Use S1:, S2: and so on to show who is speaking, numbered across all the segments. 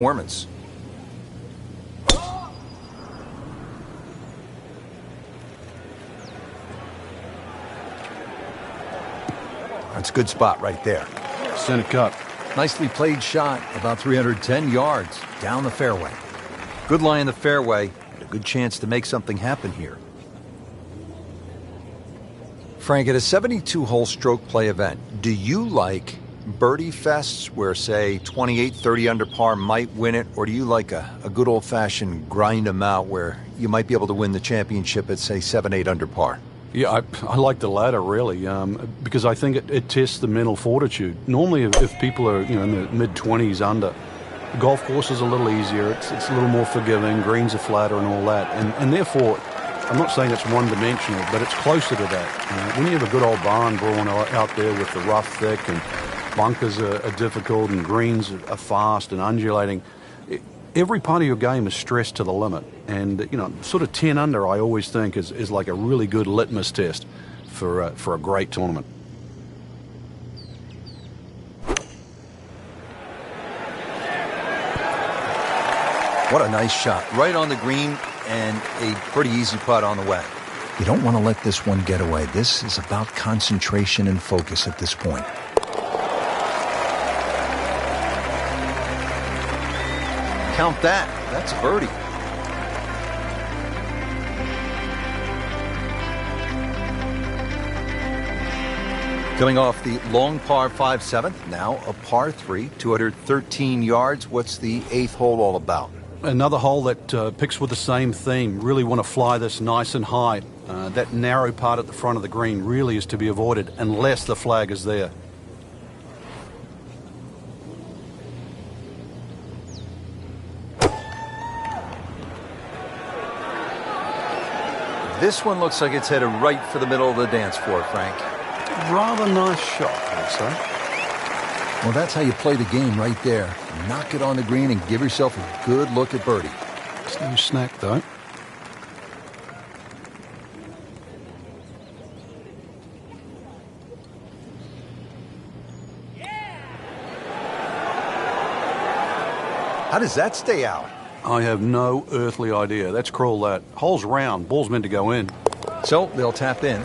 S1: performance. That's a good spot right there.
S2: Center cut.
S1: Nicely played shot, about 310 yards down the fairway. Good lie in the fairway, and a good chance to make something happen here. Frank, at a 72-hole stroke play event, do you like birdie fests where, say, 28, 30 under par might win it, or do you like a good old-fashioned grind them out where you might be able to win the championship at, say, 7, 8 under par?
S2: Yeah, I like the latter, really, because I think it tests the mental fortitude. Normally, if people are, in the mid-20s under, the golf course is a little easier, it's a little more forgiving, greens are flatter and all that, and therefore, I'm not saying it's one-dimensional, but it's closer to that. When you have a good old barn brawl out there with the rough thick and bunkers are difficult and greens are fast and undulating, every part of your game is stressed to the limit. And, sort of 10 under, I always think, is like a really good litmus test for a great tournament.
S1: What a nice shot. Right on the green and a pretty easy putt on the way. You don't want to let this one get away. This is about concentration and focus at this point. Count that. That's a birdie. Coming off the long par 5/7, now a par 3, 213 yards. What's the 8th hole all about?
S2: Another hole that picks with the same theme. Really want to fly this nice and high. That narrow part at the front of the green really is to be avoided unless the flag is there.
S1: This one looks like it's headed right for the middle of the dance floor, Frank.
S2: Rather nice shot, I'd say.
S1: Well, that's how you play the game right there. Knock it on the green and give yourself a good look at birdie.
S2: It's no snack, though.
S1: How does that stay out?
S2: I have no earthly idea. Let's crawl that. Hole's round. Ball's meant to go in.
S1: So they'll tap in.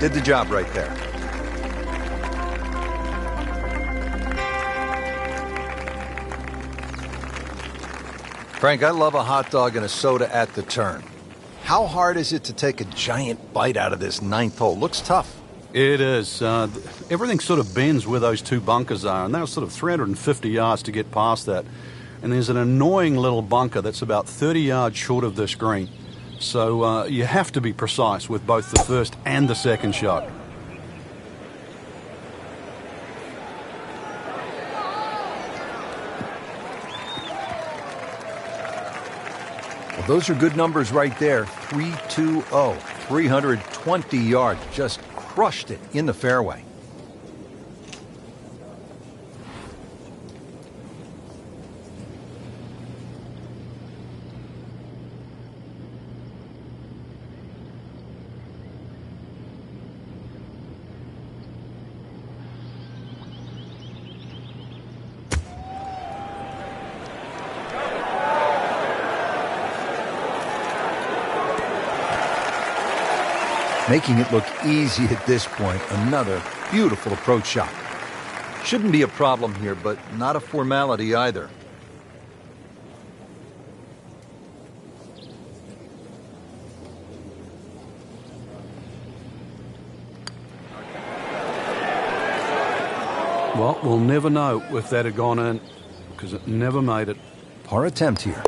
S1: Did the job right there. Frank, I love a hot dog and a soda at the turn. How hard is it to take a giant bite out of this 9th hole? Looks tough.
S2: It is. Everything sort of bends where those two bunkers are, and they're sort of 350 yards to get past that. And there's an annoying little bunker that's about 30 yards short of this green. So you have to be precise with both the first and the second shot.
S1: Well, those are good numbers right there. 320, 320 yards. Just crushed it in the fairway. Making it look easy at this point. Another beautiful approach shot. Shouldn't be a problem here, but not a formality either.
S2: Well, we'll never know if that had gone in, because it never made it.
S1: Par attempt here.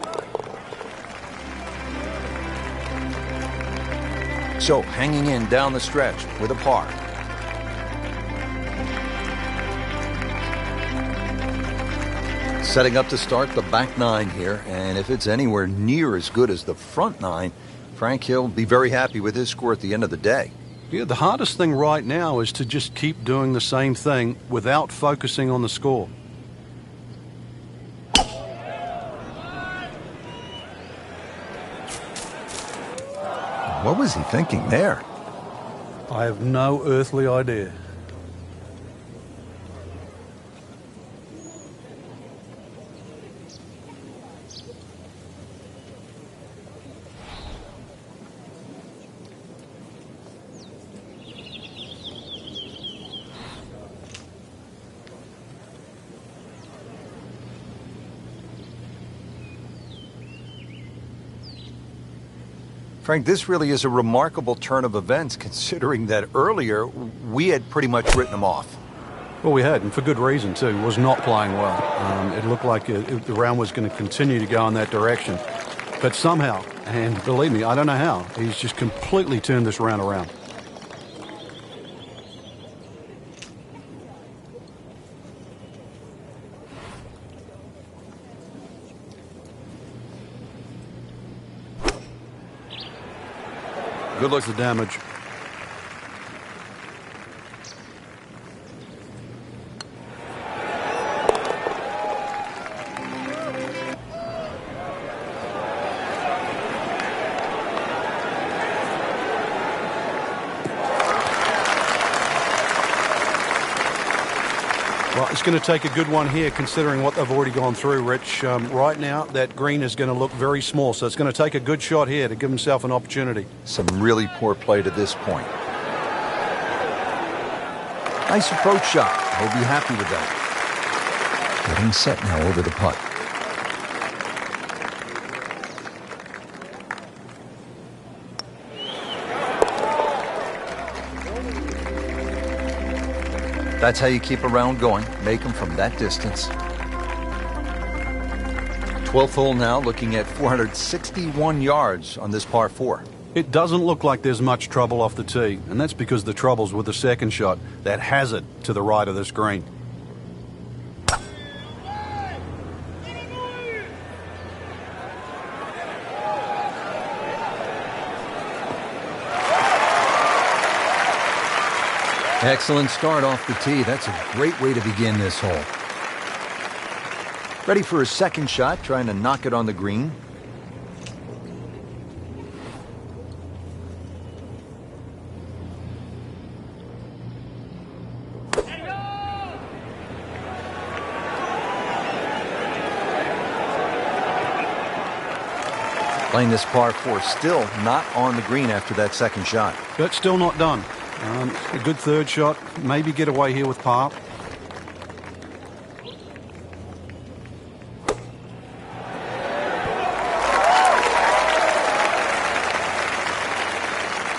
S1: So, hanging in down the stretch with a par. Setting up to start the back 9 here, and if it's anywhere near as good as the front 9, Frank, he'll be very happy with his score at the end of the day.
S2: Yeah, the hardest thing right now is to just keep doing the same thing without focusing on the score.
S1: What was he thinking there?
S2: I have no earthly idea.
S1: Frank, this really is a remarkable turn of events, considering that earlier we had pretty much written them off.
S2: Well, we had, and for good reason, too. He was not playing well. It looked like the round was going to continue to go in that direction. But somehow, and believe me, I don't know how, he's just completely turned this round around. Good luck to damage. Well, it's going to take a good one here, considering what they've already gone through, Rich. Right now, that green is going to look very small, so it's going to take a good shot here to give himself an opportunity.
S1: Some really poor play to this point. Nice approach shot. He'll be happy with that. Getting set now over the putt. That's how you keep a round going. Make them from that distance. 12th hole now, looking at 461 yards on this par 4.
S2: It doesn't look like there's much trouble off the tee, and that's because the trouble's with the second shot, that hazard to the right of this green.
S1: Excellent start off the tee. That's a great way to begin this hole. Ready for a second shot, trying to knock it on the green. Playing this par 4, still not on the green after that second shot.
S2: But still not done. A good third shot, maybe get away here with par.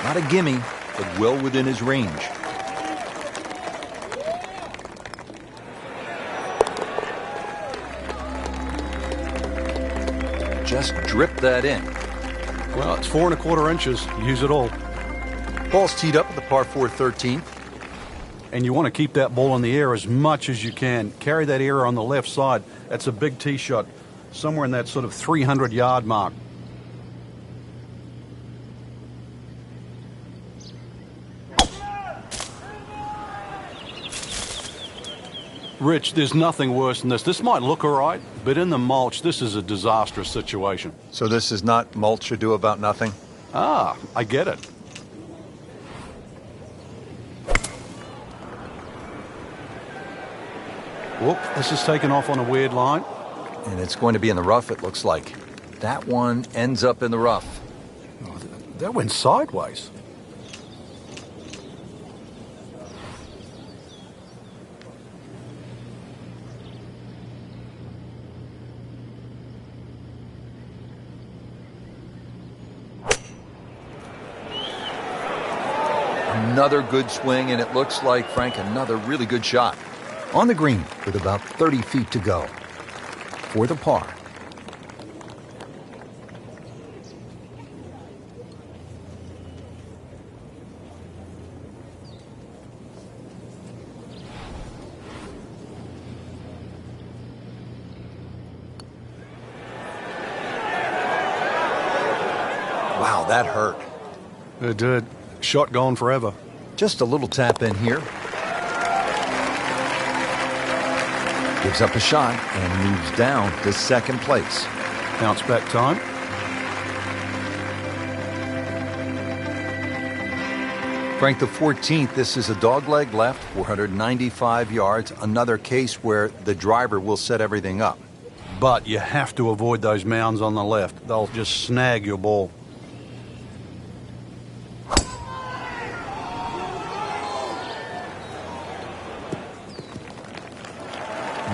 S1: Not a gimme, but well within his range. Just drip that in.
S2: Well, it's 4 1/4 inches. Use it all.
S1: Ball's teed up at the par 4 13th.
S2: And you want to keep that ball in the air as much as you can. Carry that air on the left side. That's a big tee shot, somewhere in that sort of 300-yard mark. Rich, there's nothing worse than this. This might look all right, but in the mulch, this is a disastrous situation.
S1: So this is not mulch ado about nothing?
S2: Ah, I get it. Whoop, this is taken off on a weird line.
S1: And it's going to be in the rough, it looks like. That one ends up in the rough.
S2: Oh, that went sideways.
S1: Another good swing, and it looks like, Frank, another really good shot. On the green with about 30 feet to go for the par. Wow, that hurt.
S2: It did. Shot gone forever.
S1: Just a little tap in here. Gives up a shot and moves down to second place.
S2: Bounce back time.
S1: Frank, the 14th, this is a dogleg left, 495 yards. Another case where the driver will set everything up.
S2: But you have to avoid those mounds on the left. They'll just snag your ball.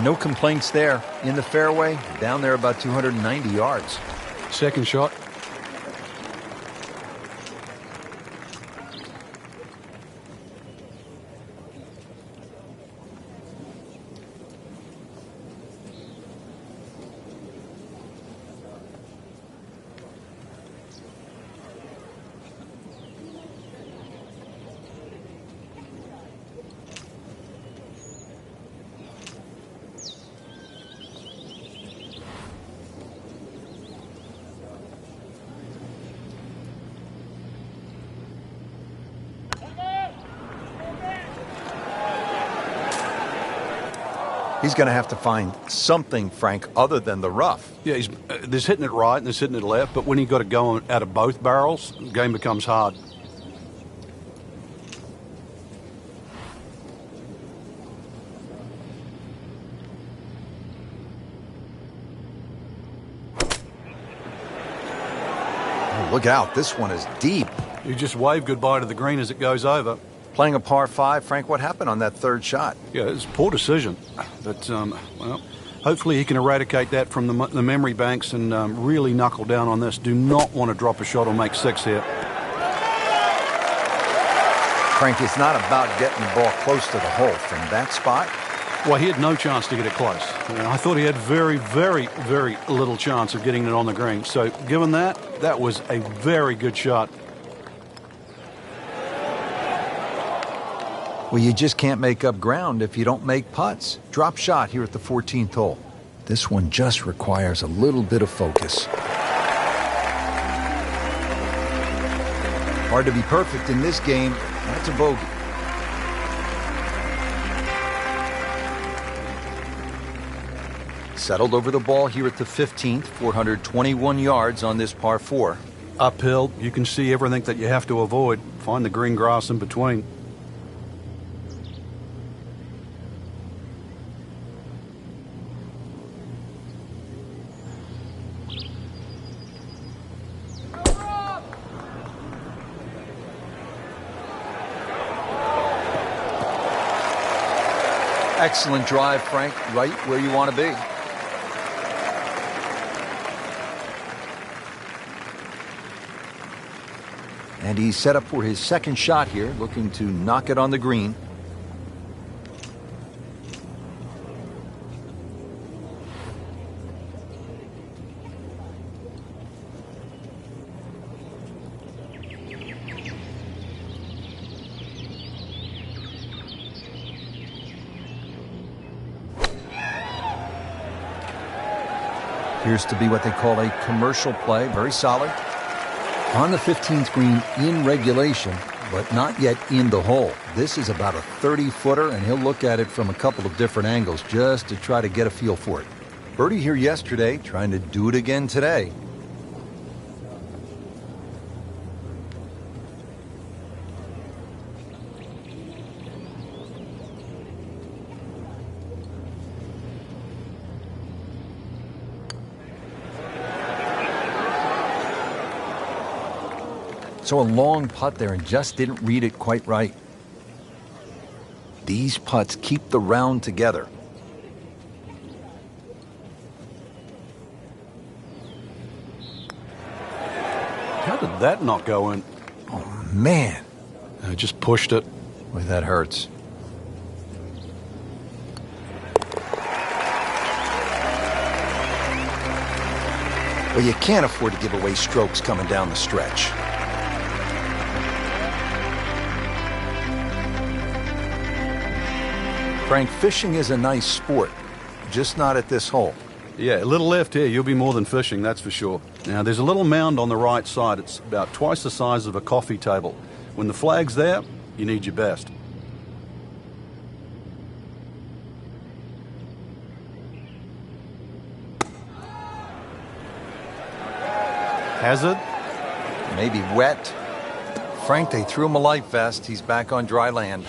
S1: No complaints there. In the fairway, down there about 290 yards.
S2: Second shot.
S1: He's going to have to find something, Frank, other than the rough.
S2: Yeah, there's hitting it right and there's hitting it left, but when you've got to go out of both barrels, the game becomes hard.
S1: Oh, look out, this one is deep.
S2: You just wave goodbye to the green as it goes over.
S1: Playing a par 5, Frank, what happened on that third shot?
S2: Yeah, it's a poor decision. But, well, hopefully he can eradicate that from the memory banks and really knuckle down on this. Do not want to drop a shot or make 6 here.
S1: Frank, it's not about getting the ball close to the hole from that spot.
S2: Well, he had no chance to get it close. I thought he had very, very, very little chance of getting it on the green. So, given that, that was a very good shot.
S1: Well, you just can't make up ground if you don't make putts. Drop shot here at the 14th hole. This one just requires a little bit of focus. Hard to be perfect in this game. That's a bogey. Settled over the ball here at the 15th, 421 yards on this par 4.
S2: Uphill, you can see everything that you have to avoid. Find the green grass in between.
S1: Excellent drive, Frank, right where you want to be. And he's set up for his second shot here, looking to knock it on the green. Appears to be what they call a commercial play, very solid. On the 15th green in regulation, but not yet in the hole. This is about a 30-footer, and he'll look at it from a couple of different angles just to try to get a feel for it. Birdie here yesterday, trying to do it again today. So a long putt there and just didn't read it quite right. These putts keep the round together.
S2: How did that not go in?
S1: Oh, man.
S2: I just pushed it.
S1: Boy, that hurts. Well, you can't afford to give away strokes coming down the stretch. Frank, fishing is a nice sport, just not at this hole.
S2: Yeah, a little left here, you'll be more than fishing, that's for sure. Now, there's a little mound on the right side. It's about twice the size of a coffee table. When the flag's there, you need your best. Hazard?
S1: Maybe wet. Frank, they threw him a life vest. He's back on dry land.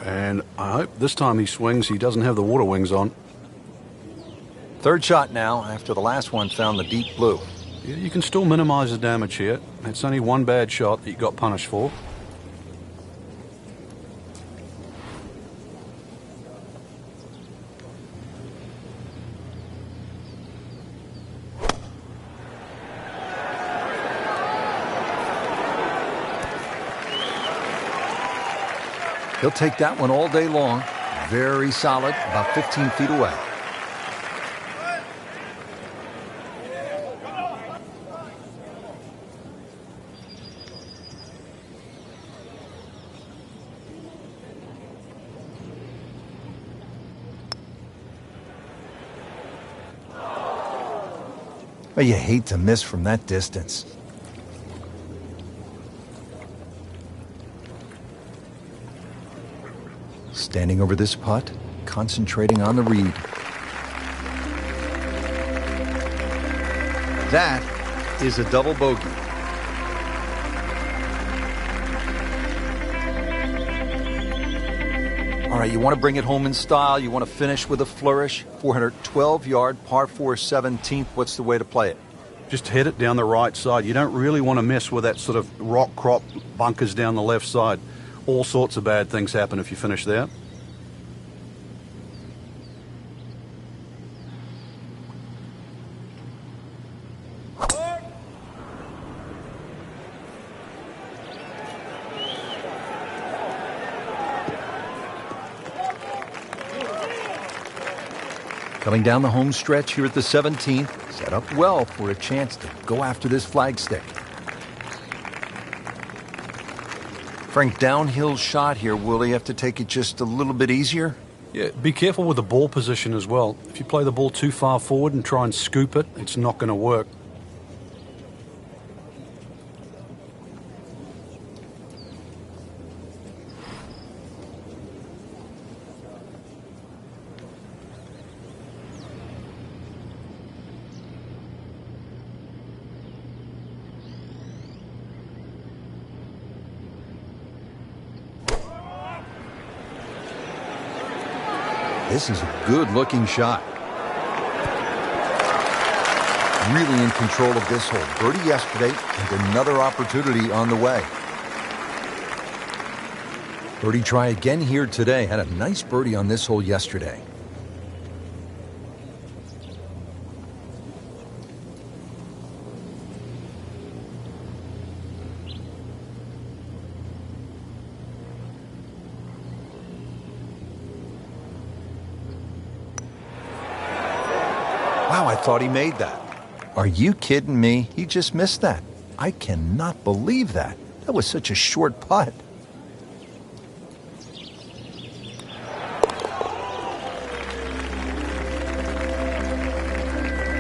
S2: And I hope this time he swings, he doesn't have the water wings on.
S1: Third shot now, after the last one found the deep blue.
S2: Yeah, you can still minimize the damage here. It's only one bad shot that you got punished for.
S1: He'll take that one all day long. Very solid, about 15 feet away. Well, you hate to miss from that distance. Standing over this putt, concentrating on the read. That is a double bogey. All right, you want to bring it home in style. You want to finish with a flourish. 412-yard par 4 17th. What's the way to play it?
S2: Just hit it down the right side. You don't really want to mess with that sort of rock crop bunkers down the left side. All sorts of bad things happen if you finish there.
S1: Coming down the home stretch here at the 17th, set up well for a chance to go after this flagstick. Frank, downhill shot here. Will he have to take it just a little bit easier?
S2: Yeah, be careful with the ball position as well. If you play the ball too far forward and try and scoop it, it's not going to work.
S1: This is a good-looking shot. Really in control of this hole. Birdie yesterday and another opportunity on the way. Birdie try again here today. Had a nice birdie on this hole yesterday. Wow, I thought he made that. Are you kidding me? He just missed that. I cannot believe that. That was such a short putt.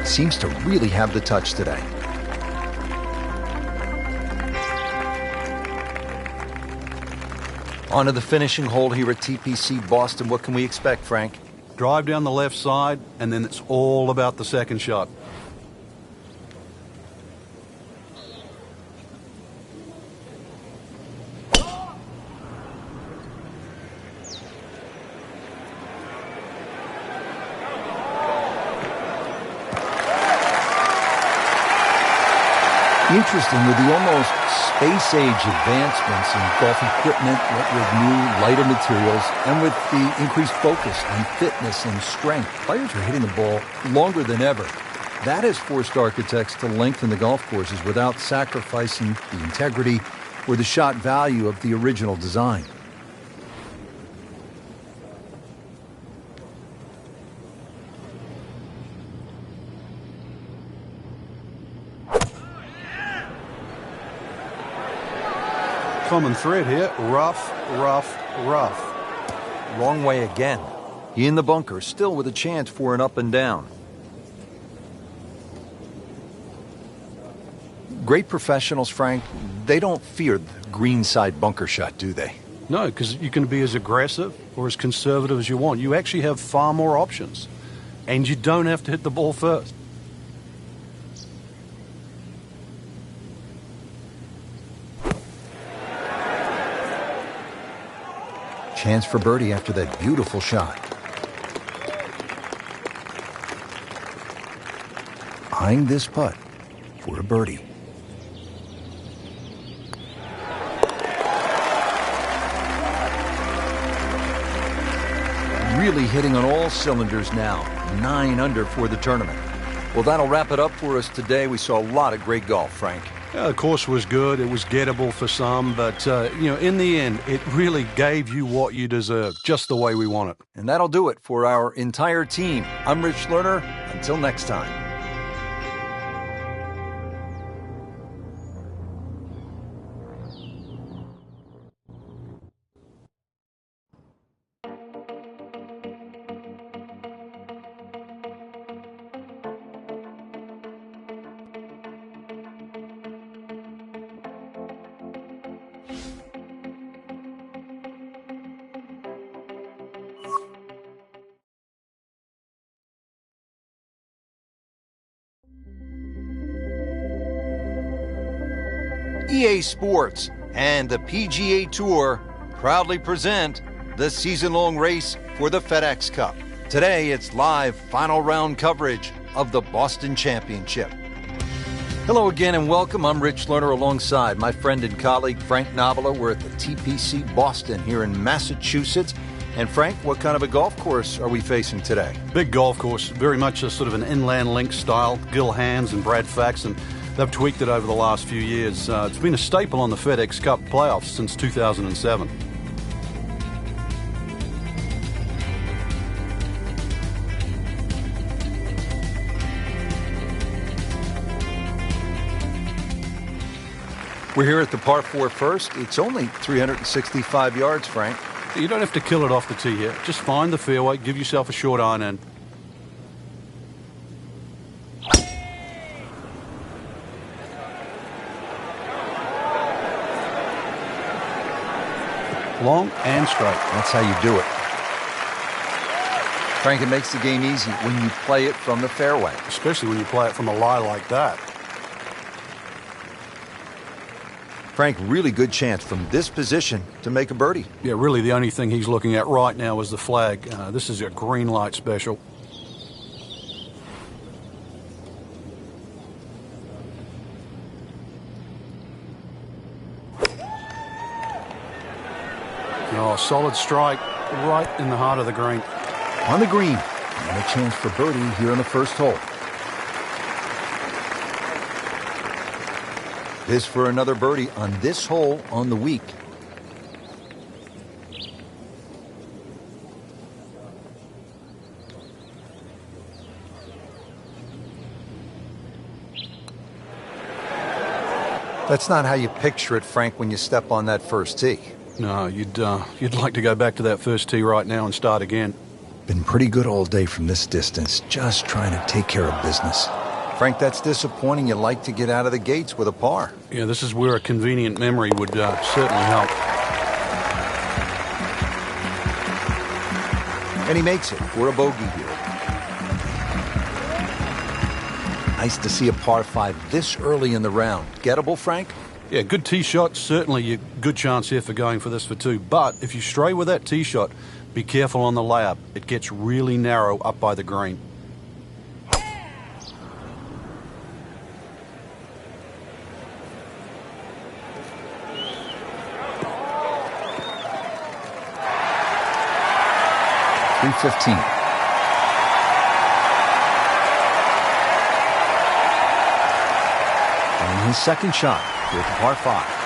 S1: Seems to really have the touch today. On to the finishing hole here at TPC Boston. What can we expect, Frank?
S2: Drive down the left side, and then it's all about the second shot.
S1: Interesting, with the almost space-age advancements in golf equipment, what with new, lighter materials, and with the increased focus on fitness and strength, players are hitting the ball longer than ever. That has forced architects to lengthen the golf courses without sacrificing the integrity or the shot value of the original design.
S2: Common thread here, rough, rough, rough.
S1: Wrong way again. He in the bunker, still with a chance for an up and down. Great professionals, Frank, they don't fear the greenside bunker shot, do they?
S2: No, because you can be as aggressive or as conservative as you want. You actually have far more options. And you don't have to hit the ball first.
S1: Chance for birdie after that beautiful shot. Eyeing this putt for a birdie. Really hitting on all cylinders now. 9 under for the tournament. Well, that'll wrap it up for us today. We saw a lot of great golf, Frank.
S2: Yeah, the course was good. It was gettable for some, but, in the end, it really gave you what you deserved, just the way we want it.
S1: And that'll do it for our entire team. I'm Rich Lerner. Until next time. EA Sports and the PGA Tour proudly present the season-long race for the FedEx Cup. Today, it's live final round coverage of the Boston Championship. Hello again and welcome. I'm Rich Lerner alongside my friend and colleague Frank Novola. We're at the TPC Boston here in Massachusetts. And Frank, what kind of a golf course are we facing today?
S2: Big golf course, very much a sort of an inland link style. Gil Hands and Brad Faxon, they've tweaked it over the last few years. It's been a staple on the FedEx Cup playoffs since 2007.
S1: We're here at the par 4 first. It's only 365 yards, Frank.
S2: You don't have to kill it off the tee here. Just find the fairway, give yourself a short iron in. Long and straight.
S1: That's how you do it. Frank, it makes the game easy when you play it from the fairway.
S2: Especially when you play it from a lie like that.
S1: Frank, really good chance from this position to make a birdie.
S2: Yeah, really the only thing he's looking at right now is the flag. This is a green light special. Oh, solid strike right in the heart of the green.
S1: On the green, and a chance for birdie here on the first hole. This for another birdie on this hole on the week. That's not how you picture it, Frank, when you step on that first tee.
S2: No, you'd like to go back to that first tee right now and start again.
S1: Been pretty good all day from this distance, just trying to take care of business. Frank, that's disappointing. You like to get out of the gates with a par.
S2: Yeah, this is where a convenient memory would certainly help.
S1: And he makes it for a bogey here. Nice to see a par 5 this early in the round. Gettable, Frank?
S2: Yeah, good tee shot. Certainly a good chance here for going for this for 2. But if you stray with that tee shot, be careful on the layup. It gets really narrow up by the green.
S1: .315. And his second shot here at the par 5.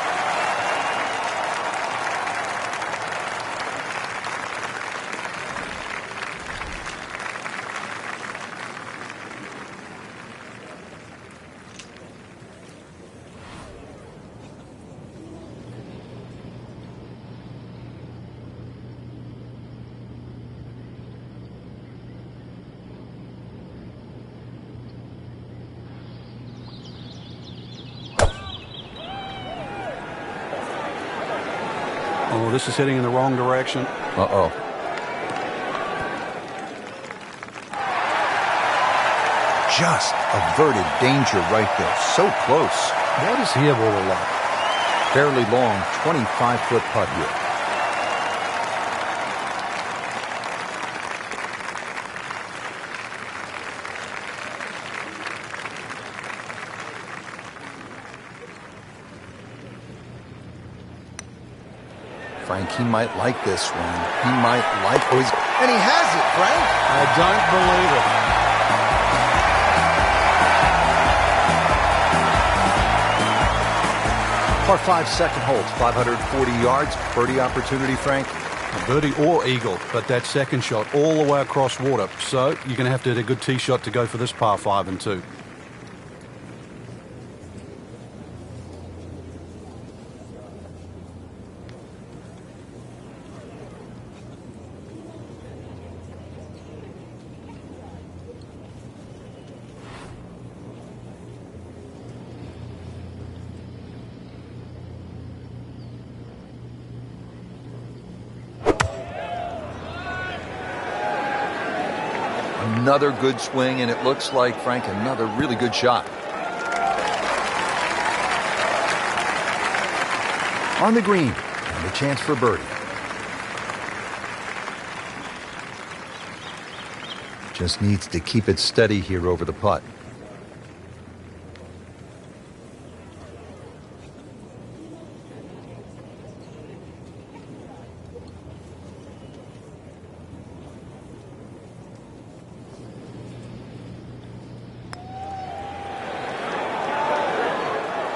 S2: Oh, this is heading in the wrong direction.
S1: Uh-oh. Just averted danger right there. So close.
S2: What does he have all the luck?
S1: Fairly long, 25-foot putt here. Frank, he might like this one. He might like... Oh, and he has it, Frank!
S2: I don't believe it.
S1: Par 5 second hole, 540 yards. Birdie opportunity, Frank?
S2: A birdie or eagle, but that second shot all the way across water. So you're going to have to hit a good tee shot to go for this par 5 and 2.
S1: Another good swing, and it looks like, Frank, another really good shot. On the green, and a chance for birdie. Just needs to keep it steady here over the putt.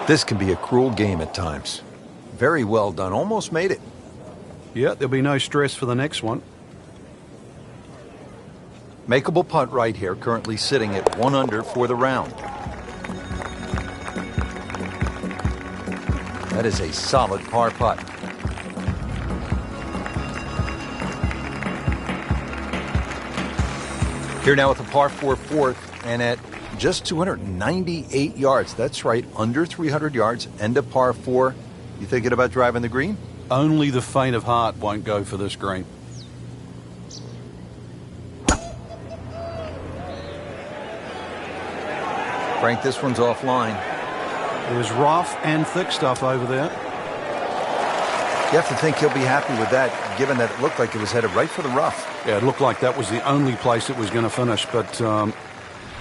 S1: This can be a cruel game at times. Very well done. Almost made it.
S2: Yeah, there'll be no stress for the next one.
S1: Makeable putt right here, currently sitting at 1 under for the round. That is a solid par putt. Here now with a par 4 fourth, and at just 298 yards. That's right, under 300 yards, and a par 4. You thinking about driving the green?
S2: Only the faint of heart won't go for this green.
S1: Frank, this one's offline.
S2: There's rough and thick stuff over there.
S1: You have to think he'll be happy with that, given that it looked like it was headed right for the rough.
S2: Yeah, it looked like that was the only place it was going to finish, but,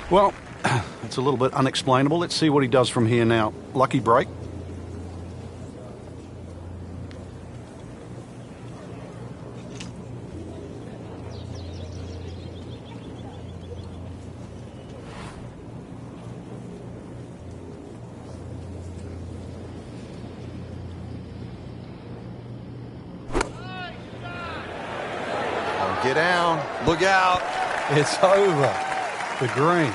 S2: well, it's a little bit unexplainable. Let's see what he does from here now. Lucky break.
S1: Get down. Look out.
S2: It's over. The green.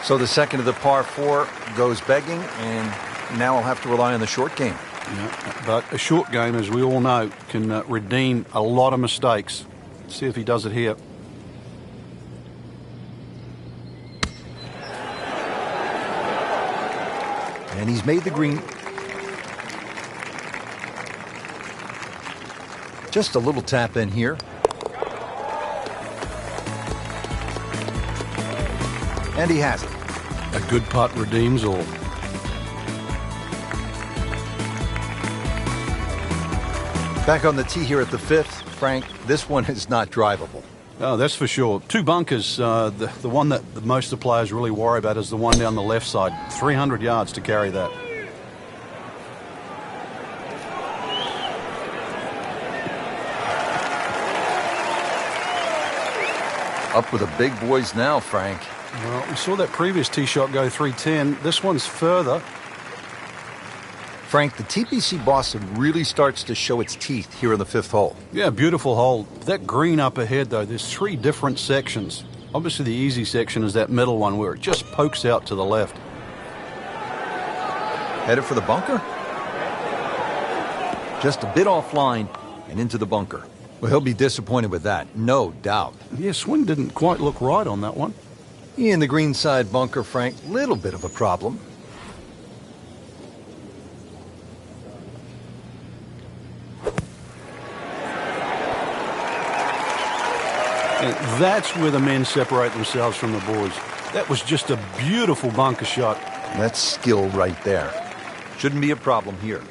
S1: So the second of the par 4 goes begging, and now I'll have to rely on the short game.
S2: Yeah, but a short game, as we all know, can redeem a lot of mistakes. Let's see if he does it here.
S1: And he's made the green. Just a little tap in here. And he has it.
S2: A good putt redeems all.
S1: Back on the tee here at the 5th, Frank, this one is not drivable.
S2: Oh, that's for sure. 2 bunkers. The one that most of the players really worry about is the one down the left side. 300 yards to carry that.
S1: Up with the big boys now, Frank.
S2: Well, we saw that previous tee shot go 310. This one's further.
S1: Frank, the TPC Boston really starts to show its teeth here in the 5th hole.
S2: Yeah, beautiful hole. That green up ahead, though, there's 3 different sections. Obviously, the easy section is that middle one where it just pokes out to the left.
S1: Headed for the bunker? Just a bit offline and into the bunker. Well, he'll be disappointed with that, no doubt.
S2: Yeah, swing didn't quite look right on that one.
S1: In the green side bunker, Frank, little bit of a problem.
S2: And that's where the men separate themselves from the boys. That was just a beautiful bunker shot.
S1: That's skill right there. Shouldn't be a problem here.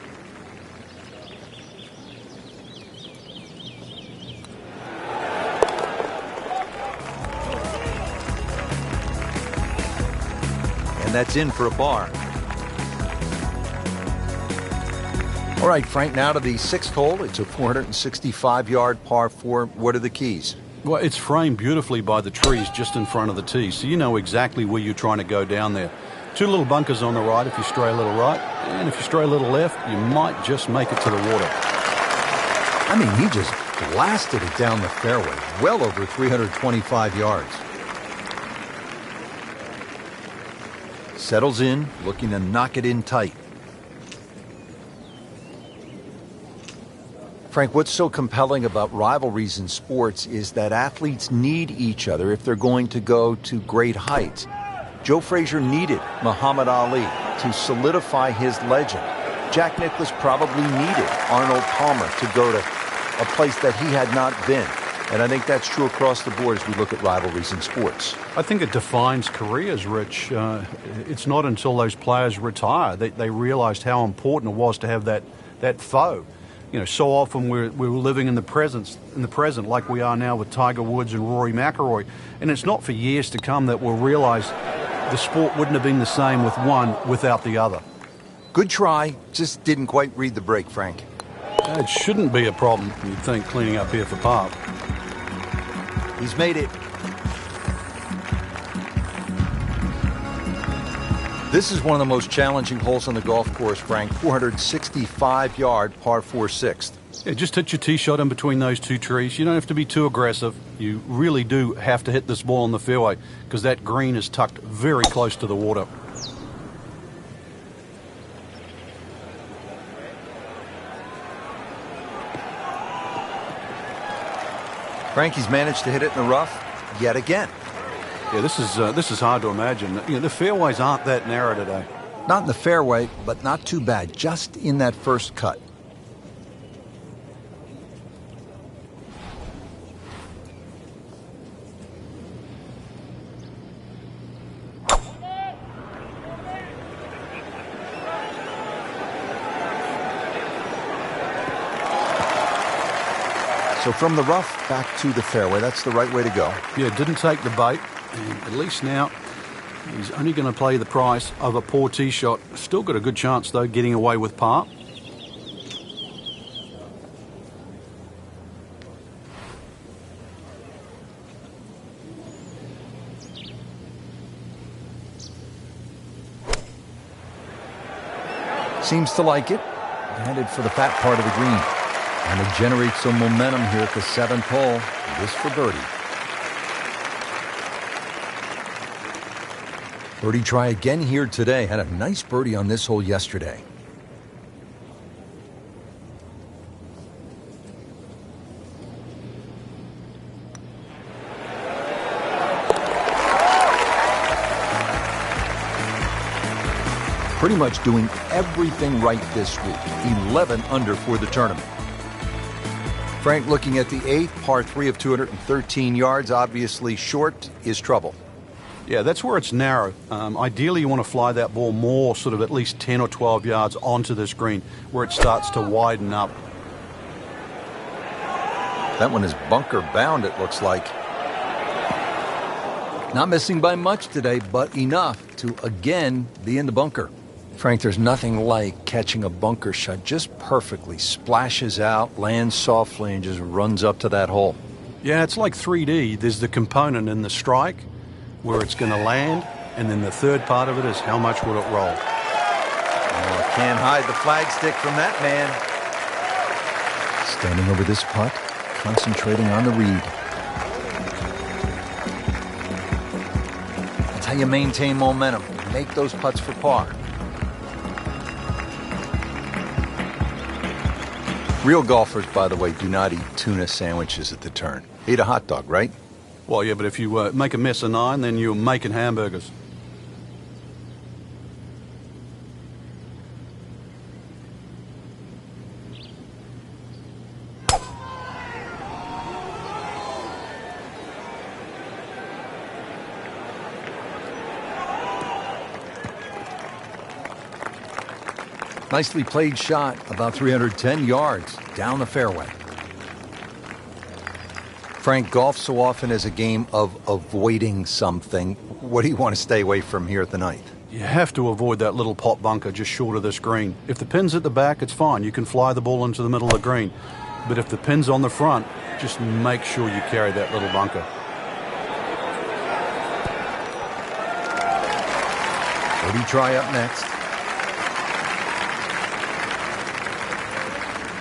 S1: And that's in for a par. All right, Frank, now to the 6th hole. It's a 465-yard par 4. What are the keys?
S2: Well, it's framed beautifully by the trees just in front of the tee, so you know exactly where you're trying to go down there. 2 little bunkers on the right if you stray a little right, and if you stray a little left, you might just make it to the water.
S1: I mean, he just blasted it down the fairway, well over 325 yards. Settles in, looking to knock it in tight. Frank, what's so compelling about rivalries in sports is that athletes need each other if they're going to go to great heights. Joe Frazier needed Muhammad Ali to solidify his legend. Jack Nicklaus probably needed Arnold Palmer to go to a place that he had not been. And I think that's true across the board as we look at rivalries in sports.
S2: I think it defines careers, Rich. It's not until those players retire that they realized how important it was to have that that foe. You know, so often we're living in the present, like we are now with Tiger Woods and Rory McIlroy. And it's not for years to come that we'll realize the sport wouldn't have been the same with one without the other.
S1: Good try, just didn't quite read the break, Frank.
S2: It shouldn't be a problem, you'd think, cleaning up here for par.
S1: He's made it. This is one of the most challenging holes on the golf course, Frank. 465-yard par 4/6.
S2: Yeah, just hit your tee shot in between those two trees. You don't have to be too aggressive. You really do have to hit this ball on the fairway because that green is tucked very close to the water.
S1: Frankie's managed to hit it in the rough yet again.
S2: Yeah, this is hard to imagine. You know, the fairways aren't that narrow today.
S1: Not in the fairway, but not too bad, just in that first cut. So from the rough back to the fairway, that's the right way to go.
S2: Yeah, didn't take the bait, and at least now he's only going to play the price of a poor tee shot. Still got a good chance, though, getting away with par.
S1: Seems to like it. Headed for the fat part of the green. And to generate some momentum here at the 7th hole. This for birdie. Birdie try again here today. Had a nice birdie on this hole yesterday. Pretty much doing everything right this week. 11 under for the tournament. Frank looking at the 8th, par 3 of 213 yards. Obviously short is trouble.
S2: Yeah, that's where it's narrow. Ideally, you want to fly that ball more, sort of at least 10 or 12 yards onto this green, where it starts to widen up.
S1: That one is bunker bound, it looks like. Not missing by much today, but enough to again be in the bunker. Frank, there's nothing like catching a bunker shot just perfectly. Splashes out, lands softly, and just runs up to that hole.
S2: Yeah, it's like 3D. There's the component in the strike, where it's going to land, and then the third part of it is how much will it roll.
S1: Oh, can't hide the flagstick from that man. Standing over this putt, concentrating on the read. That's how you maintain momentum. Make those putts for par. Real golfers, by the way, do not eat tuna sandwiches at the turn. Eat a hot dog, right?
S2: Well, yeah, but if you make a mess of 9, then you're making hamburgers.
S1: Nicely played shot, about 310 yards down the fairway. Frank, golf so often is a game of avoiding something. What do you want to stay away from here at the 9th?
S2: You have to avoid that little pot bunker just short of this green. If the pin's at the back, it's fine. You can fly the ball into the middle of the green. But if the pin's on the front, just make sure you carry that little bunker.
S1: Birdie try up next.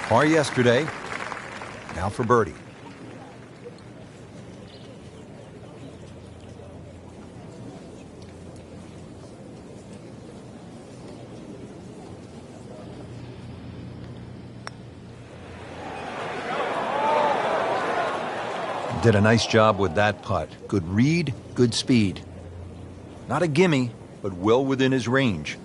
S1: Par yesterday, now for birdie. Did a nice job with that putt. Good read, good speed. Not a gimme, but well within his range.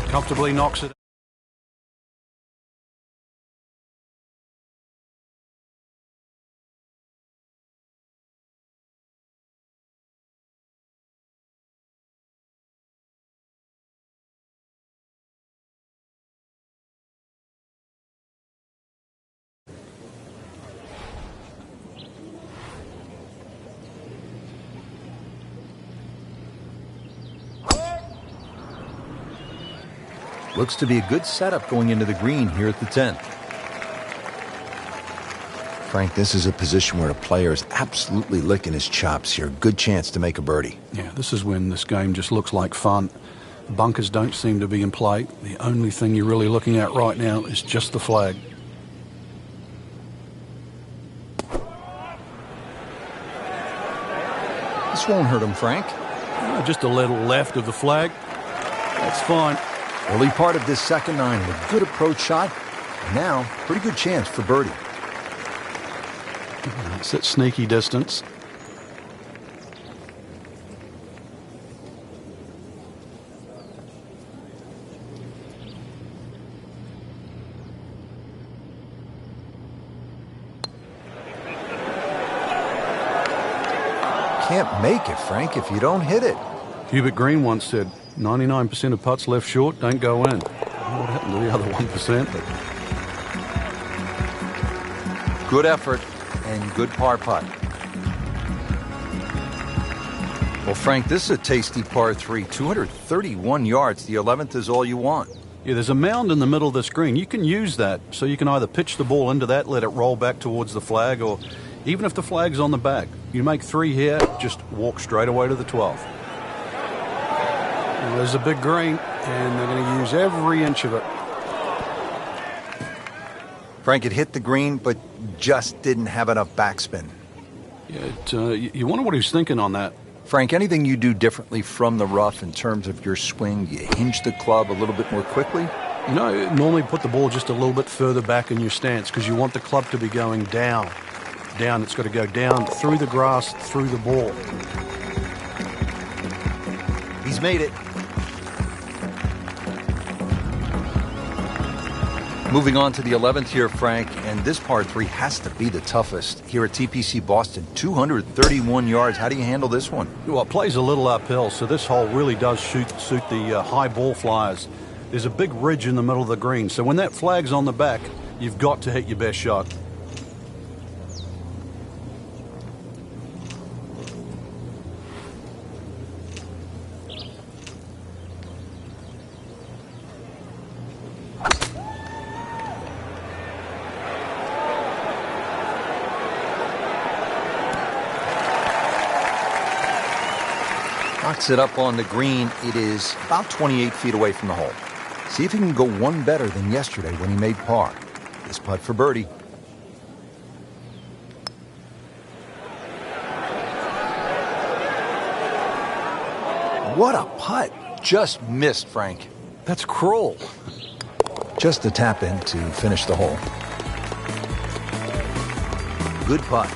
S2: Comfortably knocks it.
S1: Looks to be a good setup going into the green here at the 10th. Frank, this is a position where the player is absolutely licking his chops here. Good chance to make a birdie.
S2: Yeah, this is when this game just looks like fun. Bunkers don't seem to be in play. The only thing you're really looking at right now is just the flag.
S1: This won't hurt him, Frank.
S2: Just a little left of the flag. That's fine.
S1: Early part of this second nine, a good approach shot. Now, pretty good chance for birdie.
S2: It's at sneaky distance.
S1: Can't make it, Frank, if you don't hit it.
S2: Hubert Green once said, 99% of putts left short don't go in. I don't know what happened to the other 1%, but...
S1: Good effort and good par putt. Well, Frank, this is a tasty par 3. 231 yards. The 11th is all you want.
S2: Yeah, there's a mound in the middle of this green. You can use that, so you can either pitch the ball into that, let it roll back towards the flag, or even if the flag's on the back, you make 3 here, just walk straight away to the 12th. Well, there's a big green, and they're going to use every inch of it.
S1: Frank, it hit the green, but just didn't have enough backspin.
S2: Yeah, you wonder what he was thinking on that.
S1: Frank, anything you do differently from the rough in terms of your swing? You hinge the club a little bit more quickly?
S2: You know, normally put the ball just a little bit further back in your stance because you want the club to be going down. Down, it's got to go down through the grass, through the ball.
S1: He's made it. Moving on to the 11th here, Frank, and this par 3 has to be the toughest here at TPC Boston. 231 yards. How do you handle this one?
S2: Well, it plays a little uphill, so this hole really does suit the high ball flyers. There's a big ridge in the middle of the green, so when that flag's on the back, you've got to hit your best shot.
S1: Knocks it up on the green. It is about 28 feet away from the hole. See if he can go one better than yesterday when he made par. This putt for birdie. What a putt. Just missed, Frank.
S2: That's cruel.
S1: Just a tap in to finish the hole. Good putt.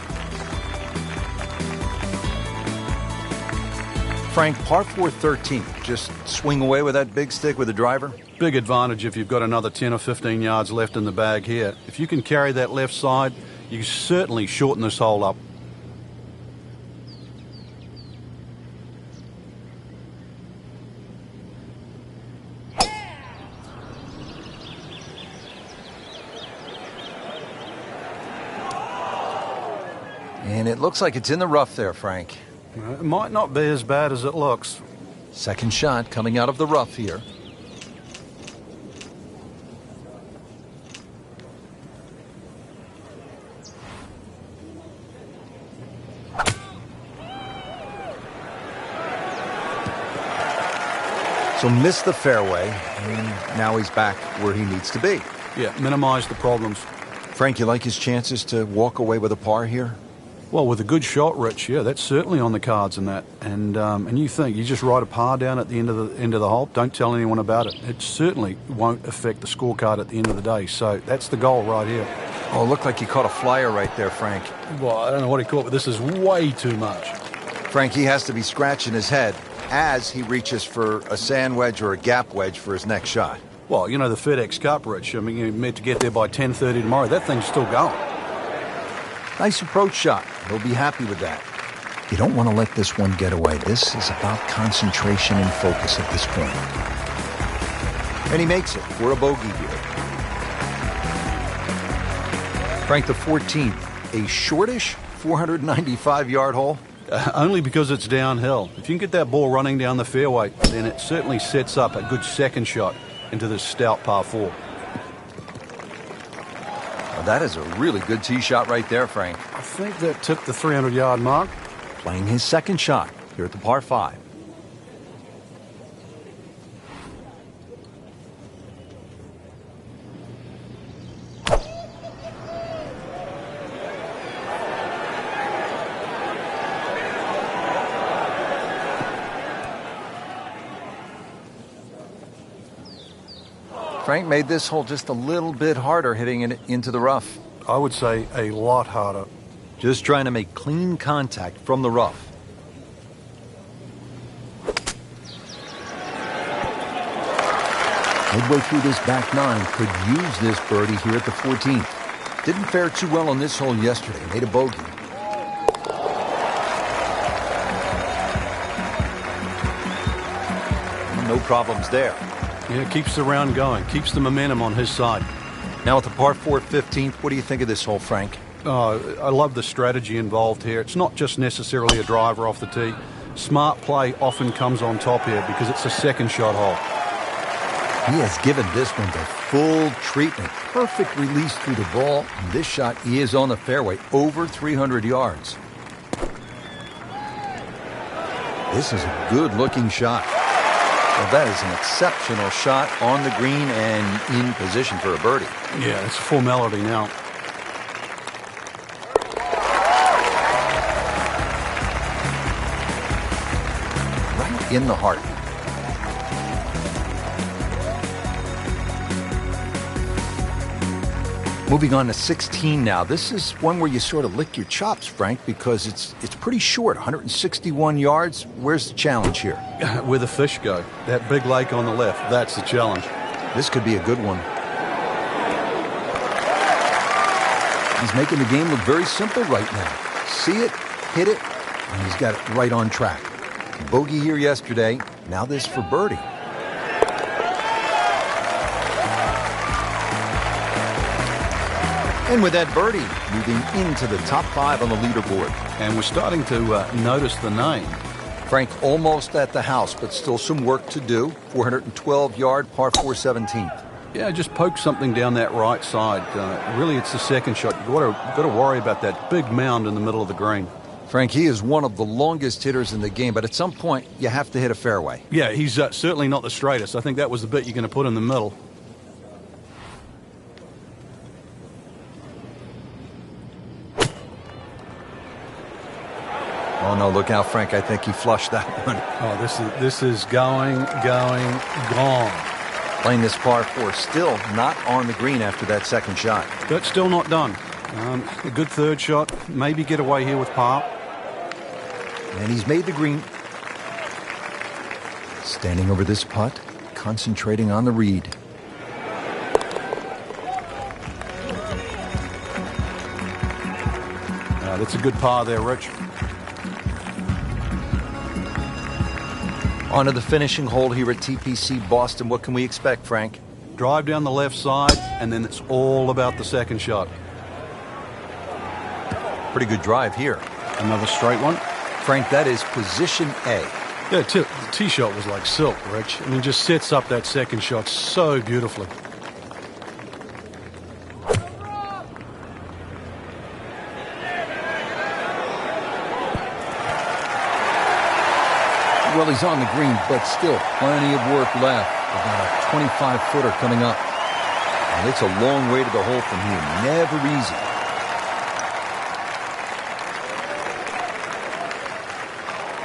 S1: Frank, par 4 13. Just swing away with that big stick with the driver?
S2: Big advantage if you've got another 10 or 15 yards left in the bag here. If you can carry that left side, you can certainly shorten this hole up.
S1: And it looks like it's in the rough there, Frank.
S2: It might not be as bad as it looks.
S1: Second shot coming out of the rough here. So missed the fairway, and now he's back where he needs to be.
S2: Yeah, minimize the problems.
S1: Frank, you like his chances to walk away with a par here?
S2: Well, with a good shot, Rich, yeah, that's certainly on the cards in that. And you think you just write a par down at the end of the hole, don't tell anyone about it. It certainly won't affect the scorecard at the end of the day. So that's the goal right here.
S1: Oh, it looked like he caught a flyer right there, Frank.
S2: Well, I don't know what he caught, but this is way too much.
S1: Frank, he has to be scratching his head as he reaches for a sand wedge or a gap wedge for his next shot.
S2: Well, you know the FedEx Cup, Rich. I mean, you're meant to get there by 10:30 tomorrow. That thing's still going.
S1: Nice approach shot. He'll be happy with that. You don't want to let this one get away. This is about concentration and focus at this point. And he makes it for a bogey here. Frank, the 14th, a shortish 495-yard hole.
S2: Only because it's downhill. If you can get that ball running down the fairway, then it certainly sets up a good second shot. into this stout par 4.
S1: Well, that is a really good tee shot right there, Frank.
S2: I think that tipped the 300-yard mark.
S1: Playing his second shot here at the par 5. Frank made this hole just a little bit harder hitting it into the rough.
S2: I would say a lot harder.
S1: Just trying to make clean contact from the rough. Midway through this back 9, could use this birdie here at the 14th. Didn't fare too well on this hole yesterday. Made a bogey. No problems there.
S2: Yeah, keeps the round going, keeps the momentum on his side.
S1: Now at the par 4 15th, what do you think of this hole, Frank?
S2: I love the strategy involved here. It's not just necessarily a driver off the tee. Smart play often comes on top here because it's a second shot hole.
S1: He has given this one the full treatment. Perfect release through the ball. And this shot is on the fairway, over 300 yards. This is a good-looking shot. Well, that is an exceptional shot on the green and in position for a birdie.
S2: Yeah, it's a formality now.
S1: Right in the heart. Moving on to 16 now. This is one where you sort of lick your chops, Frank, because it's pretty short, 161 yards. Where's the challenge here?
S2: Where the fish go. That big lake on the left, that's the challenge.
S1: This could be a good one. He's making the game look very simple right now. See it, hit it, and he's got it right on track. Bogey here yesterday, now this for birdie. And with that birdie, moving into the top 5 on the leaderboard.
S2: And we're starting to notice the name.
S1: Frank almost at the house, but still some work to do. 412-yard par 4 17th.
S2: Yeah, just poke something down that right side. Really, it's the second shot. You've got to worry about that big mound in the middle of the green.
S1: Frank, he is one of the longest hitters in the game, but at some point, you have to hit a fairway.
S2: Yeah, he's certainly not the straightest. I think that was the bit you're going to put in the middle.
S1: Oh, no, look out, Frank. I think he flushed that one.
S2: Oh, this is gone.
S1: Playing this par 4, still not on the green after that second shot.
S2: But still not done. A good third shot. Maybe get away here with par.
S1: And he's made the green. Standing over this putt, concentrating on the read.
S2: That's a good par there, Rich.
S1: On to the finishing hole here at TPC Boston. What can we expect, Frank?
S2: Drive down the left side, and then it's all about the second shot.
S1: Pretty good drive here.
S2: Another straight one.
S1: Frank, that is position A.
S2: Yeah, the tee shot was like silk, Rich. I mean, just sets up that second shot so beautifully.
S1: Well, he's on the green, but still plenty of work left. About a 25-footer coming up. And it's a long way to the hole from here. Never easy.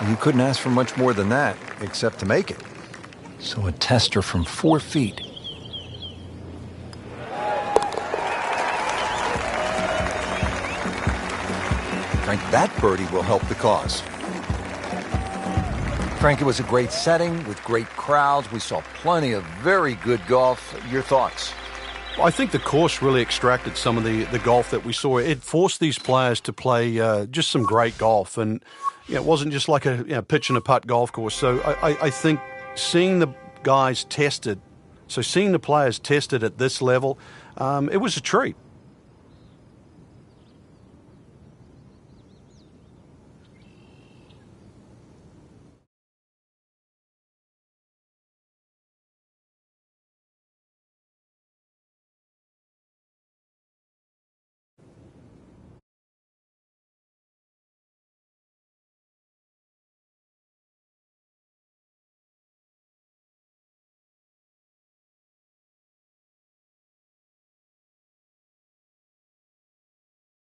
S1: You couldn't ask for much more than that, except to make it. So a tester from 4 feet. Frank, that birdie will help the cause. Frank, it was a great setting with great crowds. We saw plenty of very good golf. Your thoughts?
S2: I think the course really extracted some of the golf that we saw. It forced these players to play just some great golf. And it wasn't just like a pitch and a putt golf course. So I think seeing the guys tested, seeing the players tested at this level, it was a treat.